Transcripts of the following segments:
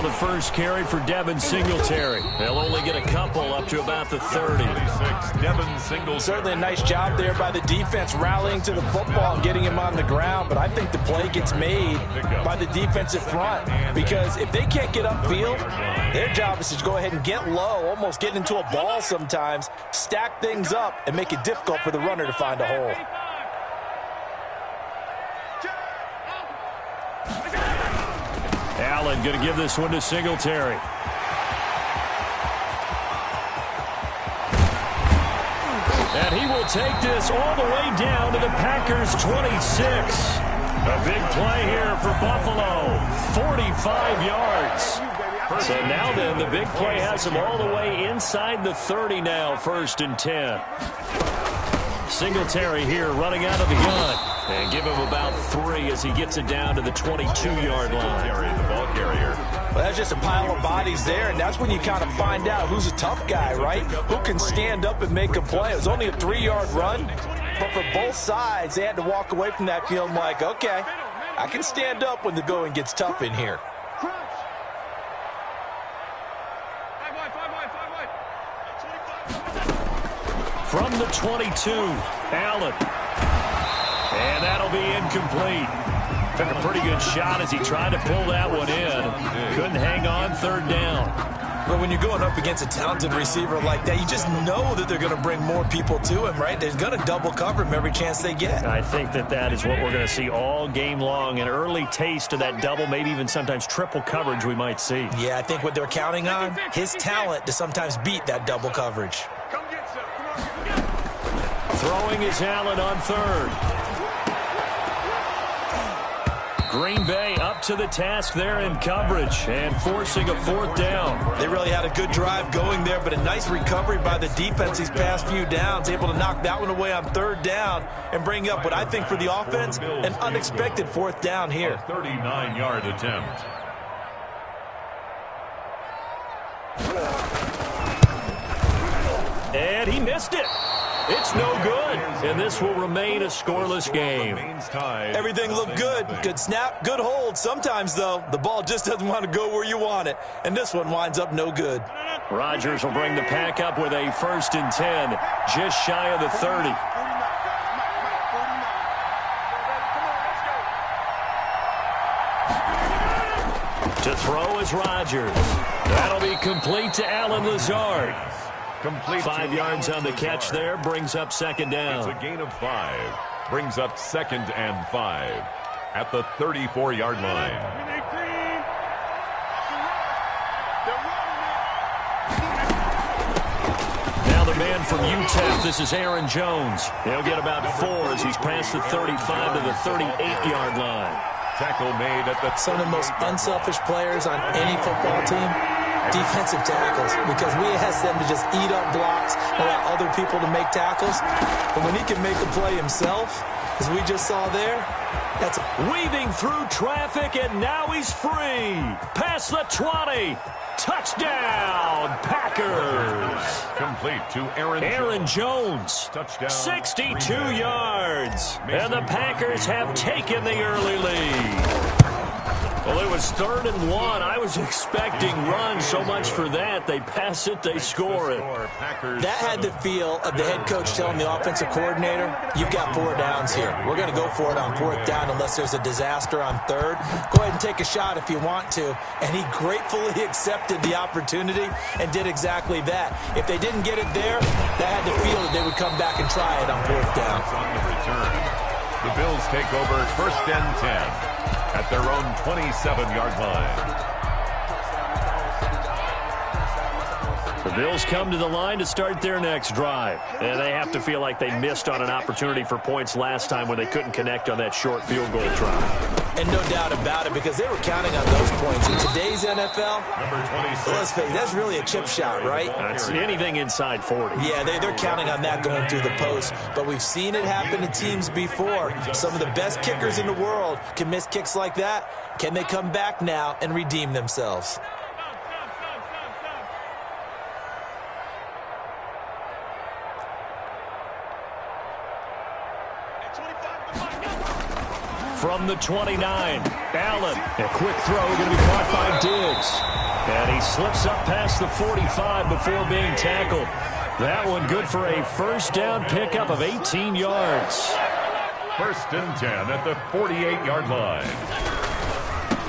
the first carry for Devin Singletary. They'll only get a couple up to about the 30. Devin Singletary. Certainly a nice job there by the defense rallying to the football and getting him on the ground, but I think the play gets made by the defensive front because if they can't get upfield, their job is to go ahead and get low, almost get into a ball sometimes, stack things up, and make it difficult for the runner to find a hole. Allen going to give this one to Singletary. And he will take this all the way down to the Packers' 26. A big play here for Buffalo. 45 yards. So now then, the big play has him all the way inside the 30 now, 1st and 10. Singletary here running out of the gun. And give him about 3 as he gets it down to the 22-yard line. The ball carrier. Well, that's just a pile of bodies there, and that's when you kind of find out who's a tough guy, right? Who can stand up and make a play. It was only a 3-yard run, but for both sides, they had to walk away from that field like, okay, I can stand up when the going gets tough in here. From the 22, Allen. And that'll be incomplete. Took a pretty good shot as he tried to pull that one in. Couldn't hang on, 3rd down. But when you're going up against a talented receiver like that, you just know that they're going to bring more people to him, right? They're going to double cover him every chance they get. I think that is what we're going to see all game long. An early taste of that double, maybe even sometimes triple coverage we might see. Yeah, I think what they're counting on, his talent to sometimes beat that double coverage. Throwing is Allen on 3rd. Green Bay up to the task there in coverage and forcing a 4th down. They really had a good drive going there, but a nice recovery by the defense these past few downs, able to knock that one away on 3rd down and bring up what I think for the offense, an unexpected 4th down here. 39-yard attempt. And he missed it. It's no good, and this will remain a scoreless game. Everything looked good. Good snap, good hold. Sometimes, though, the ball just doesn't want to go where you want it, and this one winds up no good. Rodgers will bring the pack up with a 1st and 10, just shy of the 30. To throw is Rodgers. That'll be complete to Allen Lazard. Complete 5 yards on the catch there, brings up 2nd down. It's a gain of 5. Brings up 2nd and 5 at the 34-yard line. Now the man from UTEP, this is Aaron Jones. He'll get about 4 as he's past the 35 to the 38-yard line. Tackle made at the... Some of the most unselfish players on any football team, defensive tackles, because we ask them to just eat up blocks and allow other people to make tackles. But when he can make a play himself, as we just saw there, that's weaving through traffic, and now he's free. Past the 20. Touchdown, Packers. Complete to Aaron Jones. Touchdown. 62 yards. And the Packers have taken the early lead. Well, it was 3rd and 1. I was expecting runs. So much for that. They pass it, they score it. That had the feel of the head coach telling the offensive coordinator, you've got 4 downs here. We're going to go for it on 4th down unless there's a disaster on 3rd. Go ahead and take a shot if you want to. And he gratefully accepted the opportunity and did exactly that. If they didn't get it there, that had the feel that they would come back and try it on 4th down. On the return, the Bills take over 1st and 10. At their own 27-yard line. The Bills come to the line to start their next drive. And they have to feel like they missed on an opportunity for points last time when they couldn't connect on that short field goal try. And no doubt about it, because they were counting on those points. In today's NFL, let's face it, that's really a chip shot, right? That's anything inside 40. Yeah, they're counting on that going through the post. But we've seen it happen to teams before. Some of the best kickers in the world can miss kicks like that. Can they come back now and redeem themselves? from the 29. Allen, a quick throw going to be caught by Diggs. And he slips up past the 45 before being tackled. That one good for a first down pickup of 18 yards. First and 10 at the 48-yard line.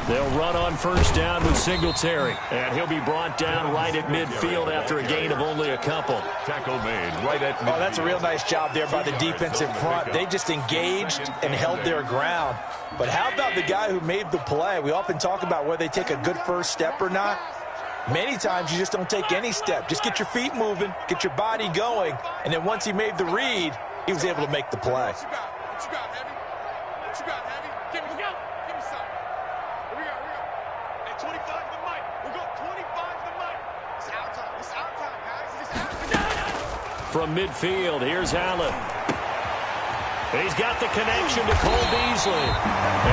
They'll run on first down with Singletary. And he'll be brought down right at midfield after a gain of only a couple. Tackle made right at midfield. Oh, that's a real nice job there by the defensive front. They just engaged and held their ground. But how about the guy who made the play? We often talk about whether they take a good first step or not. Many times you just don't take any step. Just get your feet moving, get your body going. And then once he made the read, he was able to make the play. What you got, Heavy? What you got, Heavy? Give me some. Here we go. Hey, 25 to the mic. We'll go 25 to the mic. It's our time, guys. It's our time. From midfield, here's Allen. He's got the connection to Cole Beasley.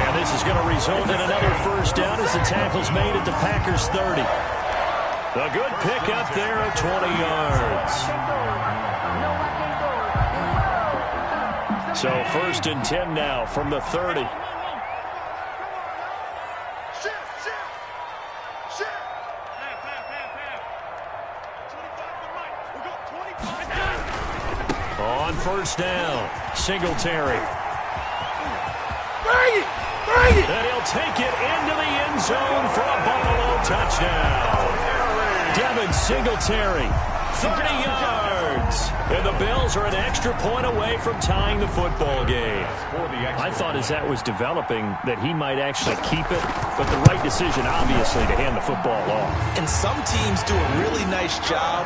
And this is going to result in another first down as the tackle's made at the Packers' 30. A good pickup there of 20 yards. So first and 10 now from the 30. On first down, Singletary. Bring it! And he'll take it into the end zone for a Buffalo touchdown. Devin Singletary, 30 yards. And the Bills are an extra point away from tying the football game. I thought as that was developing that he might actually keep it, but the right decision, obviously, to hand the football off. And some teams do a really nice job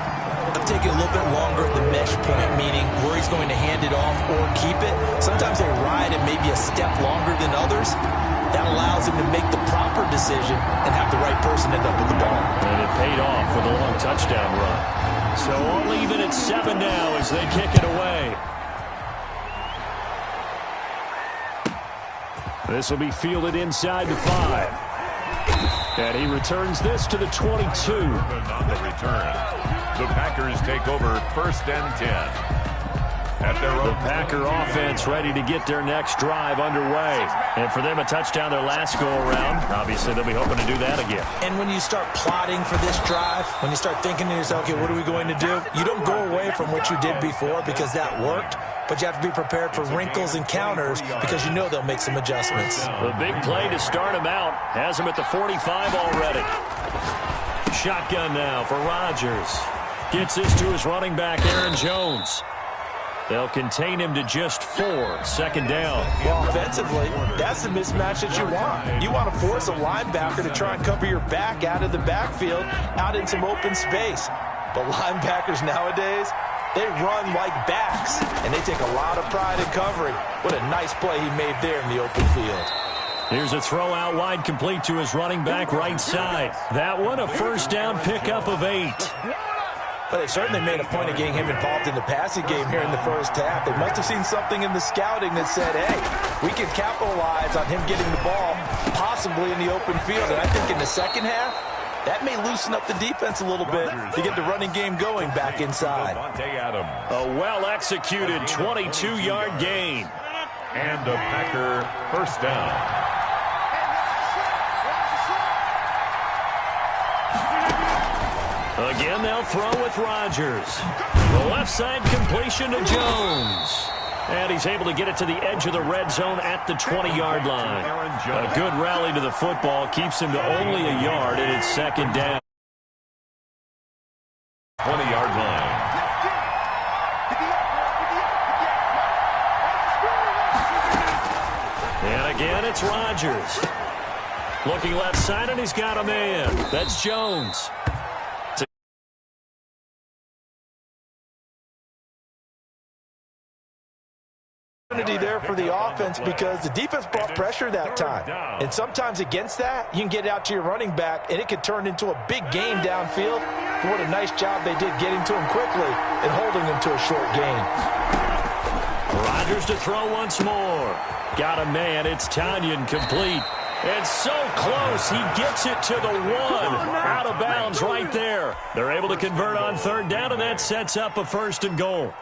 of taking a little bit longer at the mesh point, meaning where he's going to hand it off or keep it. Sometimes they ride it maybe a step longer than others. That allows him to make the proper decision and have the right person end up with the ball. And it paid off with a long touchdown run. So all even at 7 now as they kick it away. This will be fielded inside the 5. And he returns this to the 22. On the return, the Packers take over first and 10. At their own. The Packer offense ready to get their next drive underway. And for them, a touchdown their last go-around. Obviously, they'll be hoping to do that again. And when you start plotting for this drive, when you start thinking to yourself, okay, what are we going to do? You don't go away from what you did before because that worked, but you have to be prepared for wrinkles and counters because you know they'll make some adjustments. The big play to start him out has him at the 45 already. Shotgun now for Rodgers. Gets this to his running back, Aaron Jones. They'll contain him to just 4, second down. Well, offensively, that's the mismatch that you want. You want to force a linebacker to try and cover your back out of the backfield, out in some open space. But linebackers nowadays, they run like backs, and they take a lot of pride in covering. What a nice play he made there in the open field. Here's a throw out wide complete to his running back right side. That one a first down pickup of 8. But they certainly made a point of getting him involved in the passing game here in the first half. They must have seen something in the scouting that said, hey, we can capitalize on him getting the ball, possibly in the open field. And I think in the second half, that may loosen up the defense a little bit to get the running game going back inside. A well-executed 22-yard gain. And a Packer first down. Again, they'll throw with Rodgers. The left side completion to Jones. And he's able to get it to the edge of the red zone at the 20-yard line. A good rally to the football keeps him to only a yard, and it's second down. 20-yard line. And again, it's Rodgers. Looking left side, and he's got a man. That's Jones. There for the offense because the defense brought pressure that time. And sometimes against that, you can get out to your running back, and it could turn into a big gain downfield. But what a nice job they did getting to him quickly and holding him to a short gain. Rodgers to throw once more. Got a man. It's Tanyan complete. And so close, he gets it to the 1. Out of bounds right there. They're able to convert on third down, and that sets up a first and goal.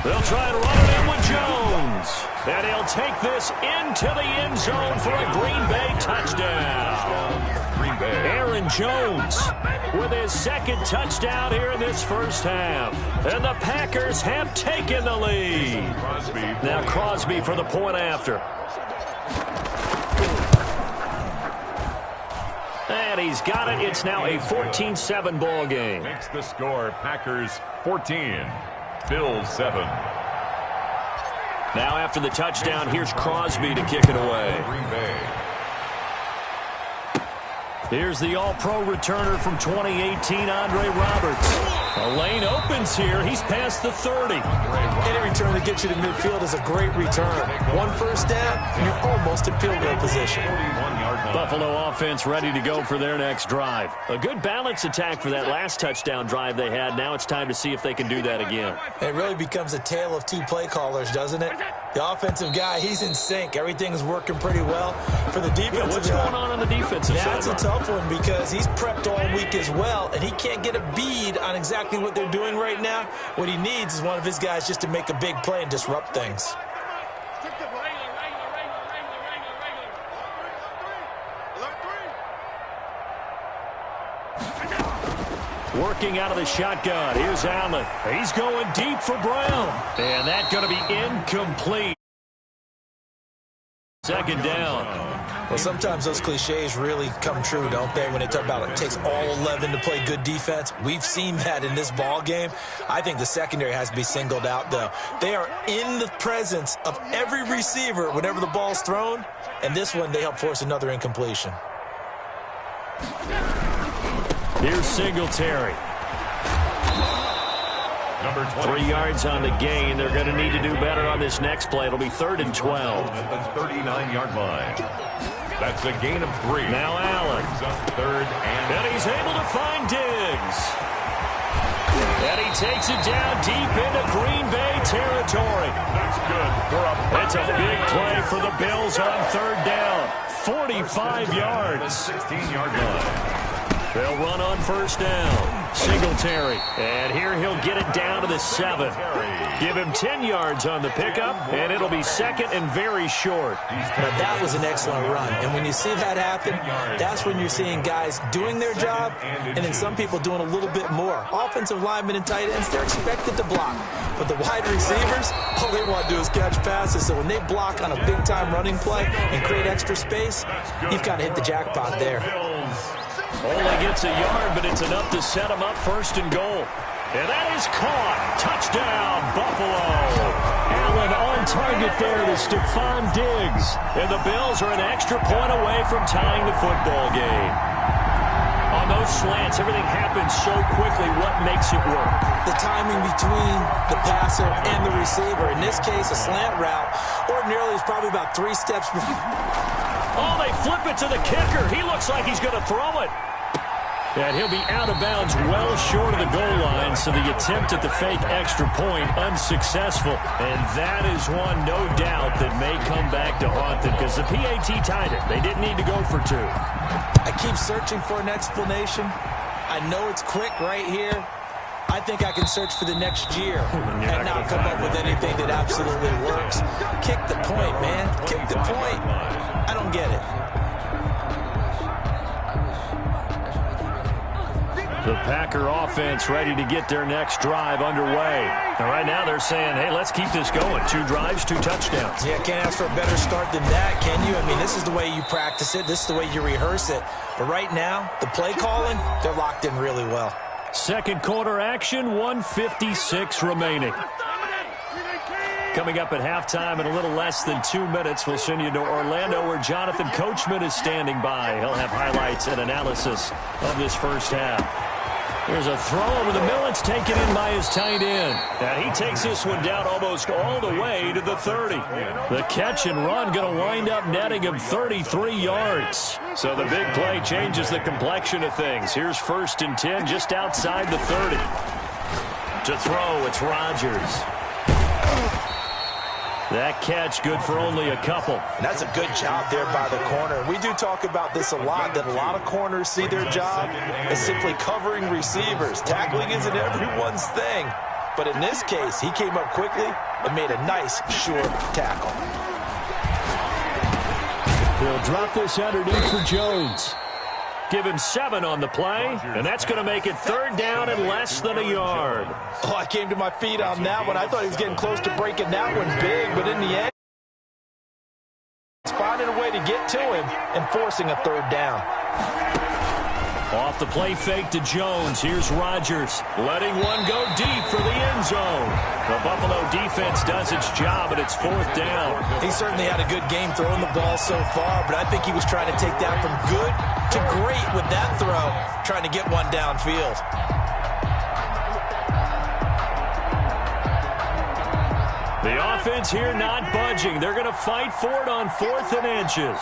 They'll try and run it in with Jones. And he'll take this into the end zone for a Green Bay touchdown. Green Bay. Aaron Jones with his second touchdown here in this first half. And the Packers have taken the lead. Now Crosby for the point after. And he's got it. It's now a 14-7 ball game. Makes the score Packers 14, Bills 7. Now after the touchdown, here's Crosby to kick it away. Green Bay. Here's the all-pro returner from 2018, Andre Roberts. The lane opens here. He's past the 30. Any return that gets you to midfield is a great return. One first down, and you're almost in field goal position. Buffalo offense ready to go for their next drive. A good balance attack for that last touchdown drive they had. Now it's time to see if they can do that again. It really becomes a tale of two play callers, doesn't it? The offensive guy, he's in sync. Everything's working pretty well. For the defensive what's going on the defensive side? That's a tough one because he's prepped all week as well, and he can't get a bead on exactly what they're doing right now. What he needs is one of his guys just to make a big play and disrupt things. Working out of the shotgun. Here's Allen. He's going deep for Brown. And that's going to be incomplete. Second down. Well, sometimes those cliches really come true, don't they, when they talk about it takes all 11 to play good defense. We've seen that in this ball game. I think the secondary has to be singled out, though. They are in the presence of every receiver whenever the ball's thrown, and this one they help force another incompletion. Here's Singletary. Number 3 yards on the gain. They're going to need to do better on this next play. It'll be 3rd and 12. At the 39-yard line. That's a gain of 3. Now Allen. Third and he's able to find Diggs. And he takes it down deep into Green Bay territory. That's good for a It's a big play for the Bills on 3rd down. 45 yards. 16-yard line. They'll run on 1st down. Singletary. And here he'll get it down to the 7. Give him 10 yards on the pickup, and it'll be 2nd and very short. Now, that was an excellent run. And when you see that happen, that's when you're seeing guys doing their job and then some people doing a little bit more. Offensive linemen and tight ends, they're expected to block. But the wide receivers, all they want to do is catch passes. So when they block on a big-time running play and create extra space, you've got to hit the jackpot there. Only gets a yard, but it's enough to set him up 1st and goal. And that is caught. Touchdown, Buffalo. Allen on target there to Stephon Diggs. And the Bills are an extra point away from tying the football game. On those slants, everything happens so quickly. What makes it work? The timing between the passer and the receiver. In this case, a slant route ordinarily is probably about 3 steps before. Oh, they flip it to the kicker. He looks like he's going to throw it. And he'll be out of bounds well short of the goal line, so the attempt at the fake extra point unsuccessful. And that is one, no doubt, that may come back to haunt them because the PAT tied it. They didn't need to go for 2. I keep searching for an explanation. I know it's quick right here. I think I can search for the next year and not come up with anything that absolutely works. Kick the point, man. Kick the point. I don't get it. The Packer offense ready to get their next drive underway. And right now they're saying, hey, let's keep this going. 2 drives, 2 touchdowns. Yeah, can't ask for a better start than that, can you? I mean, this is the way you practice it. This is the way you rehearse it. But right now, the play calling, they're locked in really well. Second quarter action, 1:56 remaining. Coming up at halftime in a little less than 2 minutes, we'll send you to Orlando where Jonathan Coachman is standing by. He'll have highlights and analysis of this first half. There's a throw over the middle. It's taken in by his tight end. And he takes this one down almost all the way to the 30. The catch and run going to wind up netting him 33 yards. So the big play changes the complexion of things. Here's 1st and 10 just outside the 30. To throw, it's Rodgers. That catch good for only a couple. And that's a good job there by the corner. We do talk about this a lot, that a lot of corners see their job as simply covering receivers. Tackling isn't everyone's thing. but in this case, he came up quickly and made a nice, sure tackle. He'll drop this underneath for Jones. Give him 7 on the play, and that's going to make it 3rd down and less than a yard. Oh, I came to my feet on that one. I thought he was getting close to breaking that one big, but in the end, he's finding a way to get to him and forcing a 3rd down. Off the play fake to Jones. Here's Rodgers letting one go deep for the end zone. The Buffalo defense does its job, and it's 4th down. He certainly had a good game throwing the ball so far, but I think he was trying to take that from good to great with that throw, trying to get one downfield. The offense here not budging. They're going to fight for it on 4th and inches.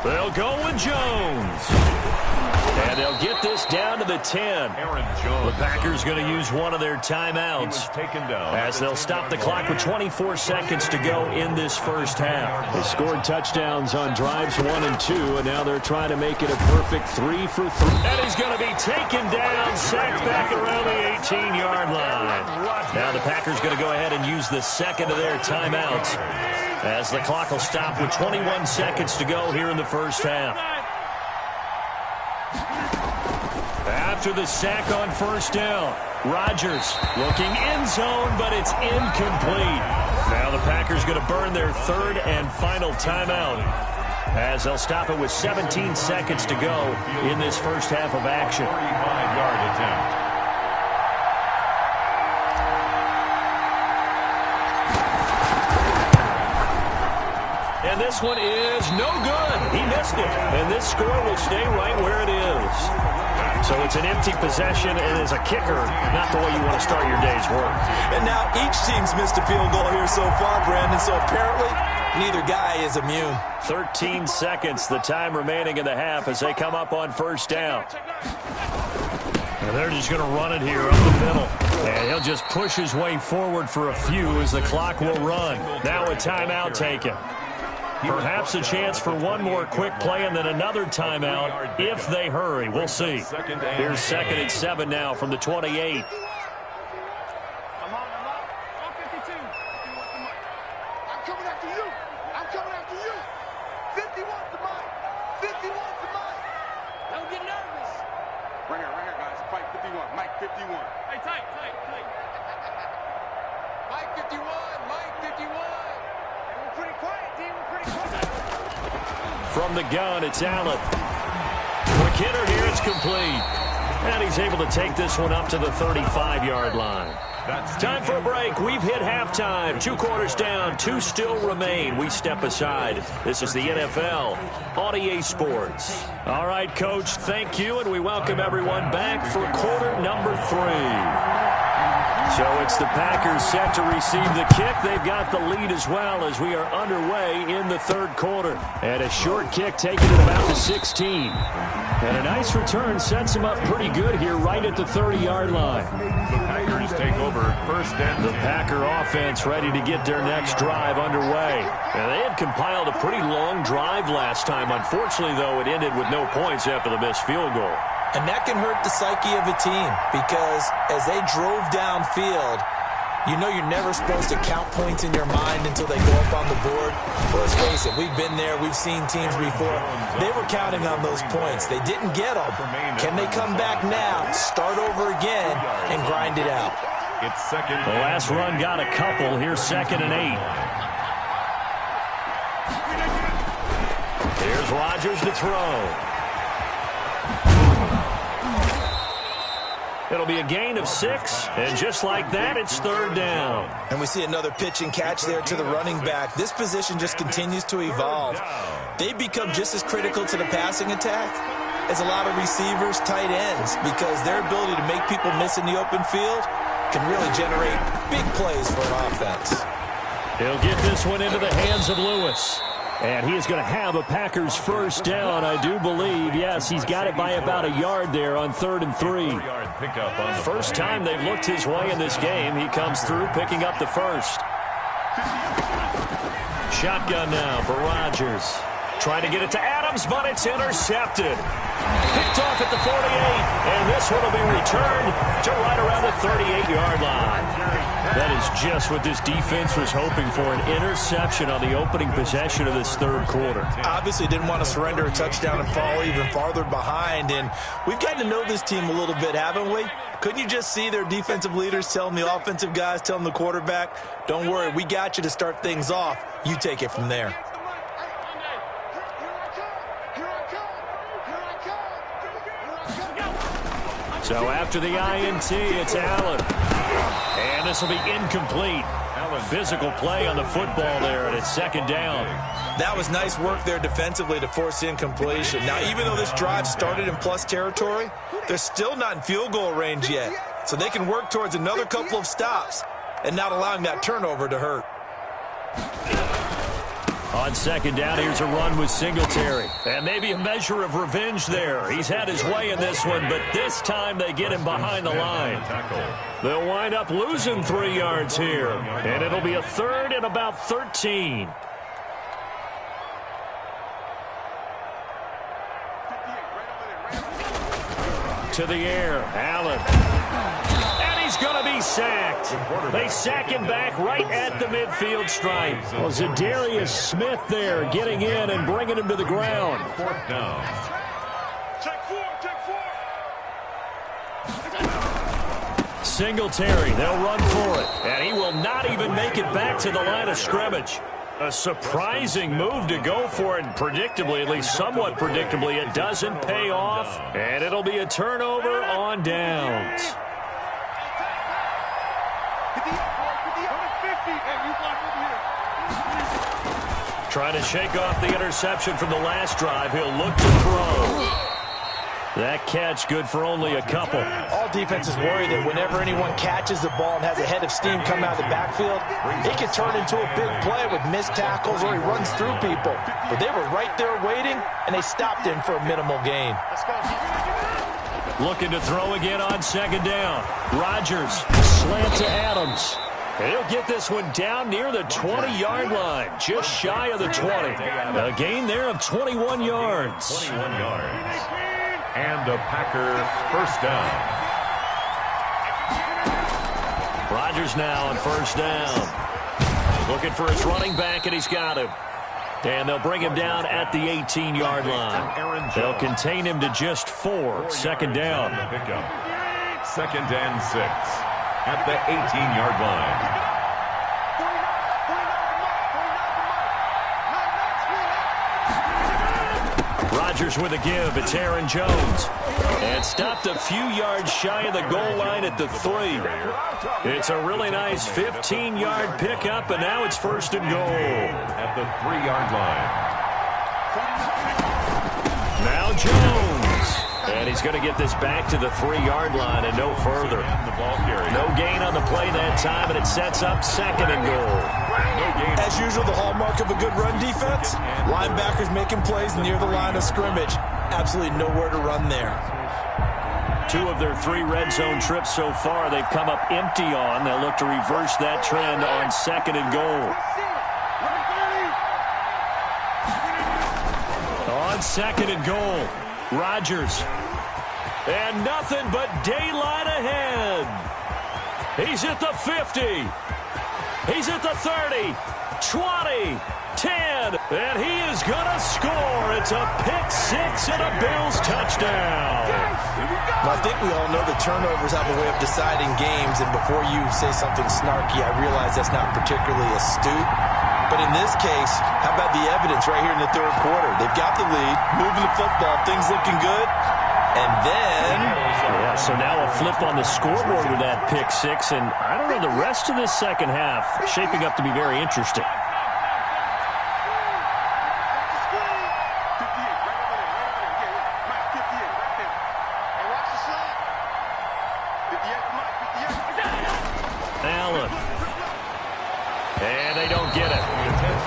They'll go with Jones. And they'll get this down to the 10. The Packers going to use one of their timeouts as they'll stop the clock with 24 seconds to go in this first half. They scored touchdowns on drives 1 and 2, and now they're trying to make it a perfect 3 for 3. And he's going to be taken down, sacked back around the 18-yard line. Now the Packers going to go ahead and use the second of their timeouts as the clock will stop with 21 seconds to go here in the first half. After the sack on 1st down, Rodgers looking end zone, but it's incomplete. Now the Packers going to burn their 3rd and final timeout as they'll stop it with 17 seconds to go in this first half of action. 35-yard attempt. And this one is no good. He missed it. And this score will stay right where it is. So it's an empty possession, and as a kicker, not the way you want to start your day's work. And now each team's missed a field goal here so far, Brandon, so apparently neither guy is immune. 13 seconds, the time remaining in the half as they come up on 1st down. And they're just going to run it here up the middle. And he'll just push his way forward for a few as the clock will run. Now a timeout taken. Perhaps a chance for one more quick play and then another timeout if they hurry. We'll see. Here's 2nd and 7 now from the 28. From the gun, it's Allen. Quick hitter here, it's complete. And he's able to take this one up to the 35-yard line. Time for a break. We've hit halftime. 2 quarters down, 2 still remain. We step aside. This is the NFL on EA Sports. All right, Coach, thank you, and we welcome everyone back for quarter number 3. So it's the Packers set to receive the kick. They've got the lead as well as we are underway in the 3rd quarter. And a short kick taken at about the 16. And a nice return sets him up pretty good here right at the 30-yard line. The Packers take over 1st and 10. The Packer offense ready to get their next drive underway. And they had compiled a pretty long drive last time. Unfortunately, though, it ended with no points after the missed field goal. And that can hurt the psyche of a team because as they drove downfield, you know you're never supposed to count points in your mind until they go up on the board. Well, let's face it, we've been there. We've seen teams before. They were counting on those points. They didn't get them. Can they come back now, start over again, and grind it out? It's 2nd. The last run got a couple. Here's 2nd and 8. Here's Rodgers to throw. It'll be a gain of 6, and just like that, it's 3rd down. And we see another pitch and catch there to the running back. This position just continues to evolve. They become just as critical to the passing attack as a lot of receivers, tight ends, because their ability to make people miss in the open field can really generate big plays for an offense. He'll get this one into the hands of Lewis. And he is going to have a Packers 1st down, I do believe. Yes, he's got it by about a yard there on 3rd and 3. Pickup on the First time they've looked his way in this game. He comes through picking up the 1st. Shotgun now for Rodgers. Trying to get it to Adams, but it's intercepted. Picked off at the 48, and this one will be returned to right around the 38-yard line. That is just what this defense was hoping for, an interception on the opening possession of this third quarter. Obviously didn't want to surrender a touchdown and fall even farther behind, and we've gotten to know this team a little bit, haven't we? Couldn't you just see their defensive leaders telling the offensive guys, telling the quarterback, don't worry, we got you to start things off. You take it from there. So after the INT, it's Allen. And this will be incomplete. Physical play on the football there, and it's second down. That was nice work there defensively to force incompletion. Now, even though this drive started in plus territory, they're still not in field goal range yet. So they can work towards another couple of stops and not allowing that turnover to hurt. On second down, here's a run with Singletary. And maybe a measure of revenge there. He's had his way in this one, but this time they get him behind the line. They'll wind up losing 3 yards here. And it'll be a third and about 13. To the air, Allen. He's going to be sacked. They sack him back right at the midfield stripe. Well, Zadarius Smith there getting in and bringing him to the ground. Fourth down. Check four. Singletary, they'll run for it. And he will not even make it back to the line of scrimmage. A surprising move to go for it, and predictably, at least somewhat predictably, it doesn't pay off. And it'll be a turnover on downs. Trying to shake off the interception from the last drive. He'll look to throw. That catch good for only a couple. All defenses worry that whenever anyone catches the ball and has a head of steam coming out of the backfield, it can turn into a big play with missed tackles or he runs through people. But they were right there waiting, and they stopped him for a minimal gain. Looking to throw again on second down. Rodgers, slant to Adams. He'll get this one down near the 20-yard line, just shy of the 20. A gain there of 21 yards. 21 yards. And a Packer first down. Rodgers now on first down. Looking for his running back, and he's got him. And they'll bring him down at the 18-yard line. They'll contain him to just 4. Second down. Second and 6. At the 18-yard line. Rodgers with a give. It's Aaron Jones. And stopped a few yards shy of the goal line at the 3. It's a really nice 15-yard pickup, and now it's first and goal. At the 3-yard line. Now Jones. And he's going to get this back to the 3-yard line and no further. No gain on the play that time, and it sets up second and goal. As usual, the hallmark of a good run defense, linebackers making plays near the line of scrimmage. Absolutely nowhere to run there. 2 of their 3 red zone trips so far they've come up empty on. They'll look to reverse that trend on second and goal. On second and goal. Rodgers. And nothing but daylight ahead. He's at the 50. He's at the 30. 20. 10. And he is going to score. It's a pick 6 and a Bills touchdown. Well, I think we all know the turnovers have a way of deciding games. And before you say something snarky, I realize that's not particularly astute. But in this case, how about the evidence right here in the third quarter? They've got the lead, moving the football, things looking good. And then... Yeah, so now a flip on the scoreboard with that pick 6. And I don't know, the rest of this second half shaping up to be very interesting. And they don't get it.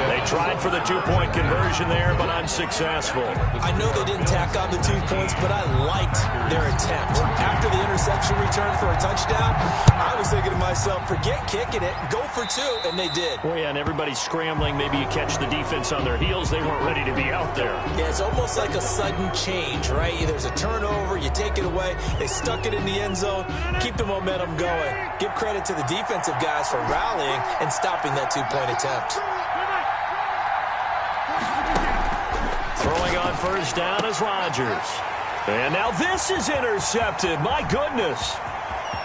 They tried for the two-point conversion there, but unsuccessful. I know they didn't tack on the 2 points, but I liked their attempt. After the interception return for a touchdown, I was thinking to myself, forget kicking it, go for 2, and they did. Well, yeah, and everybody's scrambling. Maybe you catch the defense on their heels. They weren't ready to be out there. Yeah, it's almost like a sudden change, right? There's a turnover, you take it away, they stuck it in the end zone, keep the momentum going. Give credit to the defensive guys for rallying and stopping that 2-point attempt. Throwing on first down is Rodgers. And now this is intercepted. My goodness.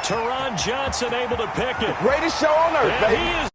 Teron Johnson able to pick it. Greatest show on earth, And baby. he is